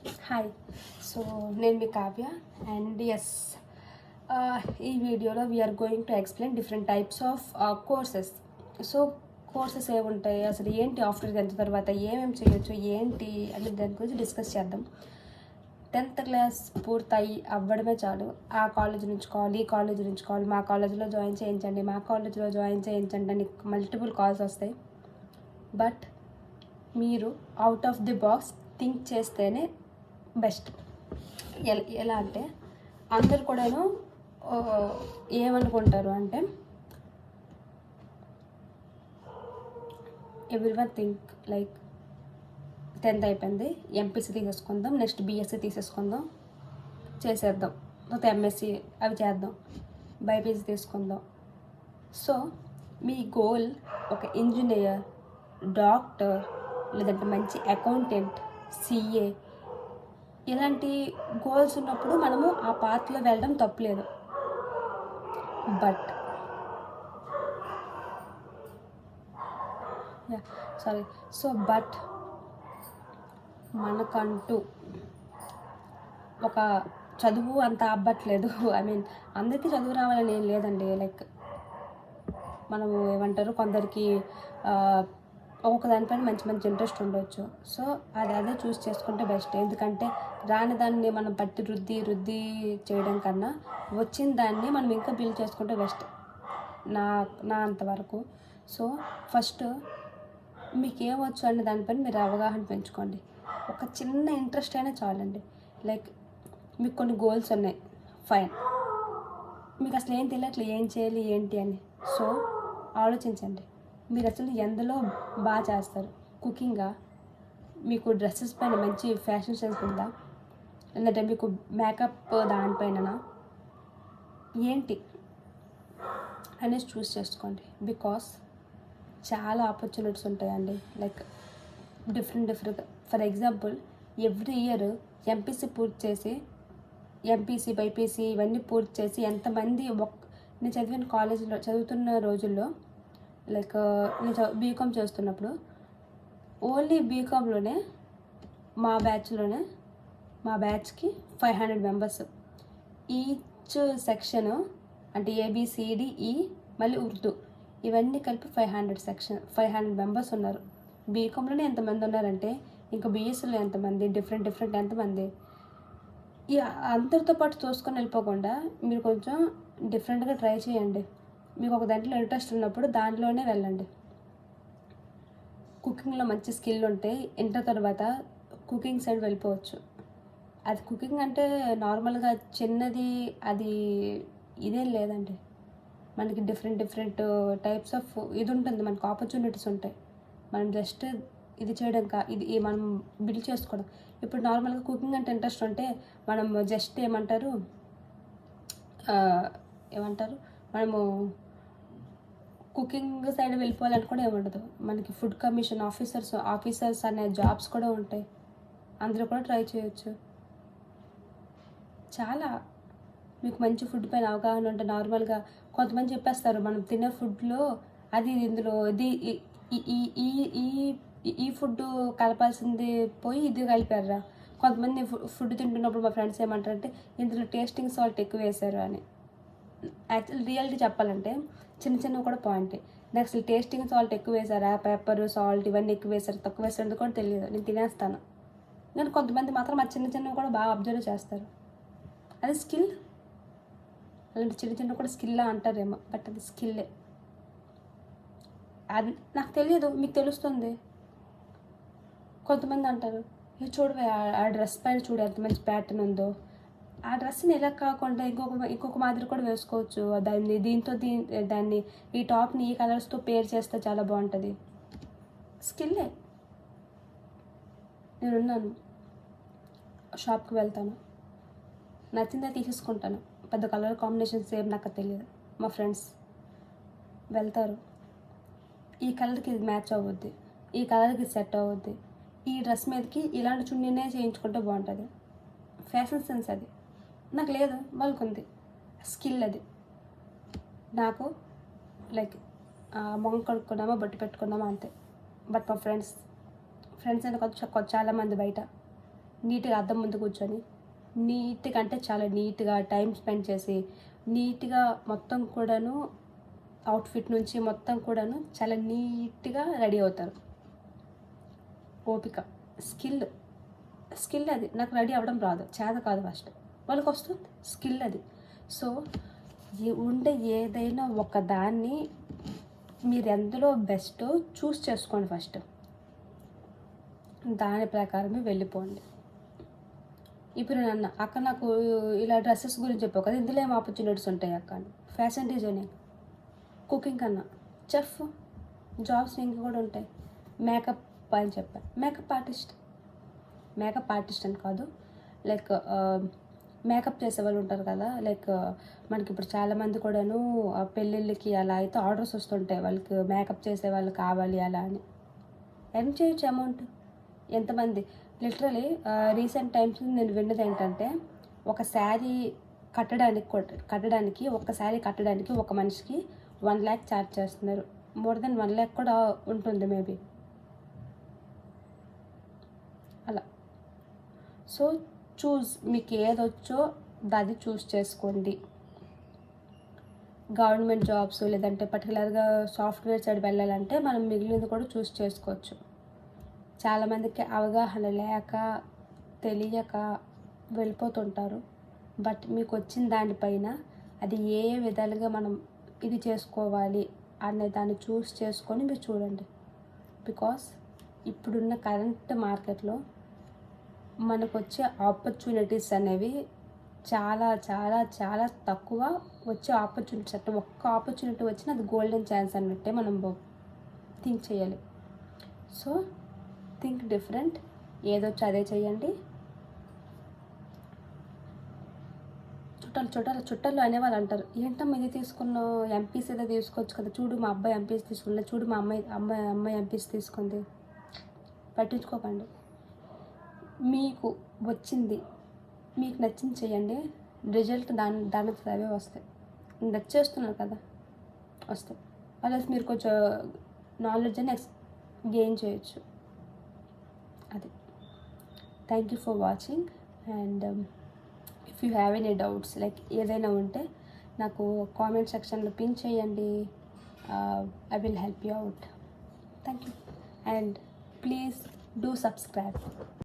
Hi. So నేను మీ Kavya and yes, ఈ వీడియోలో we are going to explain different types of courses. So courses ఏముంటాయి, అసలు ఏంటి, ఆఫ్టర్ 10th తర్వాత ఏమేమి చేయొచ్చు, ఏంటి అని దాని గురించి డిస్కస్ చేద్దాం. 10th క్లాస్ పూర్తయి అవ్వడమే చాలు, ఆ కాలేజ్ నుంచి కాల్, ఈ కాలేజ్ నుంచి కాల్, మా కాలేజీలో జాయిన్ చేయించండి, మా కాలేజీలో జాయిన్ చేయించండి అని మల్టిపుల్ కాల్స్ వస్తాయి. బట్ మీరు out of the box think చేస్తేనే బెస్ట్. ఎలా అంటే అందరు కూడాను ఏమనుకుంటారు అంటే, ఎవ్రీవన్ థింక్ లైక్ 10th అయిపోయింది, ఎంపీసీ తీసేసుకుందాం, నెక్స్ట్ బీఎస్సీ తీసేసుకుందాం, చేసేద్దాం, లేకపోతే ఎంఎస్సీ అవి చేద్దాం, బైపీసీ తీసుకుందాం. సో మీ గోల్ ఒక ఇంజనీర్, డాక్టర్, లేదంటే మంచి అకౌంటెంట్, సిఏ, ఇలాంటి గోల్స్ ఉన్నప్పుడు మనము ఆ పాత్లో వెళ్ళడం తప్పులేదు. బట్ బట్ మనకంటూ ఒక చదువు అంత అవ్వట్లేదు. అందరికీ చదువు రావాలని ఏం లేదండి. లైక్ మనము ఏమంటారు, కొందరికి ఒక్కొక్క దానిపైన మంచి మంచి ఇంట్రెస్ట్ ఉండొచ్చు. సో అదే చూస్ చేసుకుంటే బెస్ట్. ఎందుకంటే రాని దాన్ని మనం పట్టి రుద్ది చేయడం కన్నా వచ్చిన దాన్ని మనం ఇంకా బిల్డ్ చేసుకుంటే బెస్ట్, నా అంతవరకు. సో ఫస్ట్ మీకు ఏమొచ్చు అనే దానిపైన మీరు అవగాహన పెంచుకోండి. ఒక చిన్న ఇంట్రెస్ట్ అయినా చాలండి. లైక్ మీకు కొన్ని గోల్స్ ఉన్నాయి, ఫైన్, మీకు అసలు ఏం తెలియట్లేదు ఏం చేయాలి ఏంటి అని. సో ఆలోచించండి, మీరు అసలు ఎందులో బాగా చేస్తారు. కుకింగా, మీకు డ్రెస్సెస్ పైన మంచి ఫ్యాషన్ సెన్స్ ఉందా, లేదంటే మీకు మేకప్ దానిపైన ఏంటి అనేది చూస్ చేసుకోండి. బికాస్ చాలా ఆపర్చునిటీస్ ఉంటాయండి. Like different for example, every year MPC పూర్తి చేసి, ఎంపీసీ బైపీసీ ఇవన్నీ పూర్తి చేసి ఎంతమంది నేను చదువుతున్న రోజుల్లో, లైక్ నేను బీకామ్ చేస్తున్నప్పుడు ఓన్లీ బీకామ్లోనే మా బ్యాచ్కి 500 మెంబర్స్. ఈచ్ సెక్షను అంటే ఏబిసిడిఈ మళ్ళీ ఉర్దూ ఇవన్నీ కలిపి 500 మెంబర్స్ ఉన్నారు. బీకామ్లోనే ఎంతమంది ఉన్నారంటే ఇంకా బీఎస్సీలో ఎంతమంది, డిఫరెంట్ ఎంతమంది. ఈ అందరితో పాటు చూసుకొని వెళ్ళిపోకుండా మీరు కొంచెం డిఫరెంట్గా ట్రై చేయండి. మీకు ఒక దాంట్లో ఇంట్రెస్ట్ ఉన్నప్పుడు దాంట్లోనే వెళ్ళండి. కుకింగ్లో మంచి స్కిల్ ఉంటే ఇంటర్ తర్వాత కుకింగ్ సైడ్ వెళ్ళిపోవచ్చు. అది కుకింగ్ అంటే నార్మల్గా చిన్నది, అది ఇదేం లేదండి. మనకి డిఫరెంట్ టైప్స్ ఆఫ్ ఇది ఉంటుంది, మనకు ఆపర్చునిటీస్ ఉంటాయి. మనం జస్ట్ ఇది చేయడం ఇది మనం బిల్డ్ చేసుకోవడం. ఇప్పుడు నార్మల్గా కుకింగ్ అంటే ఇంట్రెస్ట్ ఉంటే మనం జస్ట్ ఏమంటారు మనము కుకింగ్ సైడ్ వెళ్ళిపోవాలని కూడా ఏముండదు. మనకి ఫుడ్ కమిషన్ ఆఫీసర్స్ అనే జాబ్స్ కూడా ఉంటాయి, అందులో కూడా ట్రై చేయొచ్చు. చాలా మీకు మంచి ఫుడ్ పైన అవగాహన ఉంటే, నార్మల్గా కొంతమంది చెప్పేస్తారు మనం తినే ఫుడ్లో అది ఇందులో ఇది ఈ ఫుడ్ కలపాల్సింది పోయి ఇది కలిపారా. కొంతమంది ఫుడ్ తింటున్నప్పుడు మా ఫ్రెండ్స్ ఏమంటారంటే ఇందులో టేస్టింగ్ సాల్ట్ ఎక్కువ వేశారు అని. యాక్చువల్ రియాలిటీ చెప్పాలంటే చిన్నవి కూడా పాయింటే. నెక్స్ట్ టేస్టింగ్ సాల్ట్ ఎక్కువ వేసారా, పెప్పర్ సాల్ట్ ఇవన్నీ ఎక్కువ వేసారు తక్కువ వేసారు కూడా తెలియదు, నేను తినేస్తాను. నేను కొంతమంది మాత్రం ఆ చిన్నవి కూడా బాగా అబ్జర్వ్ చేస్తారు. అది స్కిల్. అలాంటి చిన్న కూడా స్కిల్లా అంటారేమో, బట్ అది స్కిల్లే. అది నాకు తెలియదు, మీకు తెలుస్తుంది. కొంతమంది అంటారు ఇది చూడవే ఆ డ్రెస్ పైన చూడు ఎంత మంచి ప్యాటర్న్ ఉందో, ఆ డ్రెస్ని ఎలా కాకుండా ఇంకొక మాదిరి కూడా వేసుకోవచ్చు. దాన్ని ఈ టాప్ని ఈ కలర్స్తో పేర్ చేస్తే చాలా బాగుంటుంది. స్కిల్లే. నేనున్నాను, షాప్కి వెళ్తాను, నచ్చిందే తీసేసుకుంటాను. పెద్ద కలర్ కాంబినేషన్స్ ఏం నాకు తెలియదు. మా ఫ్రెండ్స్ వెళ్తారు, ఈ కలర్కి ఇది మ్యాచ్ అవ్వద్ది, ఈ కలర్కి సెట్ అవ్వద్ది, ఈ డ్రెస్ మీదకి ఇలాంటి చున్నీనే చేయించుకుంటే బాగుంటుంది. ఫ్యాషన్ సెన్స్ అది నాకు లేదు, వాళ్ళకుంది. స్కిల్ అది. నాకు లైక్ మొహం కడుక్కున్నామా బొట్టు పెట్టుకున్నామా అంతే. బట్ మా ఫ్రెండ్స్ అంటే కొంచెం చాలామంది బయట నీట్గా అద్దం ముందు కూర్చొని నీట్గా అంటే చాలా నీట్గా టైం స్పెండ్ చేసి నీట్గా మొత్తం కూడాను అవుట్ఫిట్ నుంచి మొత్తం కూడాను చాలా నీట్గా రెడీ అవుతారు. ఓపిక, స్కిల్ అది. నాకు రెడీ అవ్వడం రాదు, చేత కాదు. ఫస్ట్ వాళ్ళకి వస్తుంది స్కిల్ అది. సో ఉండే ఏదైనా ఒక దాన్ని మీరు ఎందులో బెస్టో చూస్ చేసుకోండి. ఫస్ట్ దాని ప్రకారమే వెళ్ళిపోండి. ఇప్పుడు నన్ను అక్క నాకు ఇలా డ్రెస్సెస్ గురించి చెప్పావు కదా, ఇందులో ఏం ఆపర్చునిటీస్ ఉంటాయి అక్క అని. ఫ్యాషన్ డిజైనింగ్, కుకింగ్ కన్నా చెఫ్ జాబ్స్ ఇంక కూడా ఉంటాయి. మేకప్ అని చెప్పాను, మేకప్ ఆర్టిస్ట్ అని కాదు, లైక్ మేకప్ చేసే వాళ్ళు ఉంటారు కదా. లైక్ మనకి ఇప్పుడు చాలామంది కూడాను పెళ్ళిళ్ళకి అలా అయితే ఆర్డర్స్ వస్తుంటాయి, వాళ్ళకి మేకప్ చేసే వాళ్ళు కావాలి అలా అని. ఎర్న్ చేయొచ్చు అమౌంట్. ఎంతమంది లిటరలీ రీసెంట్ టైమ్స్ నేను విన్నది ఏంటంటే, ఒక శారీ కట్టడానికి ఒక శారీ కట్టడానికి ఒక మనిషికి 1 lakh ఛార్జ్ చేస్తున్నారు. మోర్ దెన్ 1 lakh కూడా ఉంటుంది మేబీ అలా. సో మీకు ఏదొచ్చో అది చూస్ చేసుకోండి. గవర్నమెంట్ జాబ్స్ లేదంటే పర్టికులర్గా సాఫ్ట్వేర్ సైడ్ వెళ్ళాలంటే మనం మిగిలినది కూడా చూస్ చేసుకోవచ్చు. చాలామందికి అవగాహన లేక తెలియక వెళ్ళిపోతుంటారు. బట్ మీకు వచ్చిన దానిపైన అది ఏ విధాలుగా మనం ఇది చేసుకోవాలి అనే దాన్ని చూస్ చేసుకొని మీరు చూడండి. బికాస్ ఇప్పుడున్న కరెంట్ మార్కెట్లో మనకు వచ్చే ఆపర్చునిటీస్ అనేవి చాలా చాలా చాలా తక్కువ. వచ్చే ఆపర్చునిటీస్ అంటే ఒక్క ఆపర్చునిటీ వచ్చినా అది గోల్డెన్ ఛాన్స్ అన్నట్టే మనం థింక్ చేయాలి. So think different. ఏదొచ్చో అదే చేయండి. చుట్టాలు అనేవాళ్ళు అంటారు, ఏంటమ్మా ఇది తీసుకున్నావు, ఎంపీస్ ఏదో తీసుకోవచ్చు కదా, చూడు మా అబ్బాయి ఎంపీస్ తీసుకున్నా, చూడు మా అమ్మాయి ఎంపీస్ తీసుకుంది. పట్టించుకోకండి. మీకు వచ్చింది, మీకు నచ్చింది చేయండి. రిజల్ట్ దాని అవే వస్తాయి. నచ్చేస్తున్నారు కదా, వస్తాయి. అలా మీరు కొంచెం నాలెడ్జ్ అని గెయిన్ చేయొచ్చు. అది. Thank you for watching. And if you have any doubts like ఏదైనా ఉంటే నాకు కామెంట్ సెక్షన్లో పిన్ చేయండి. I will help you out. Thank you. And please do subscribe.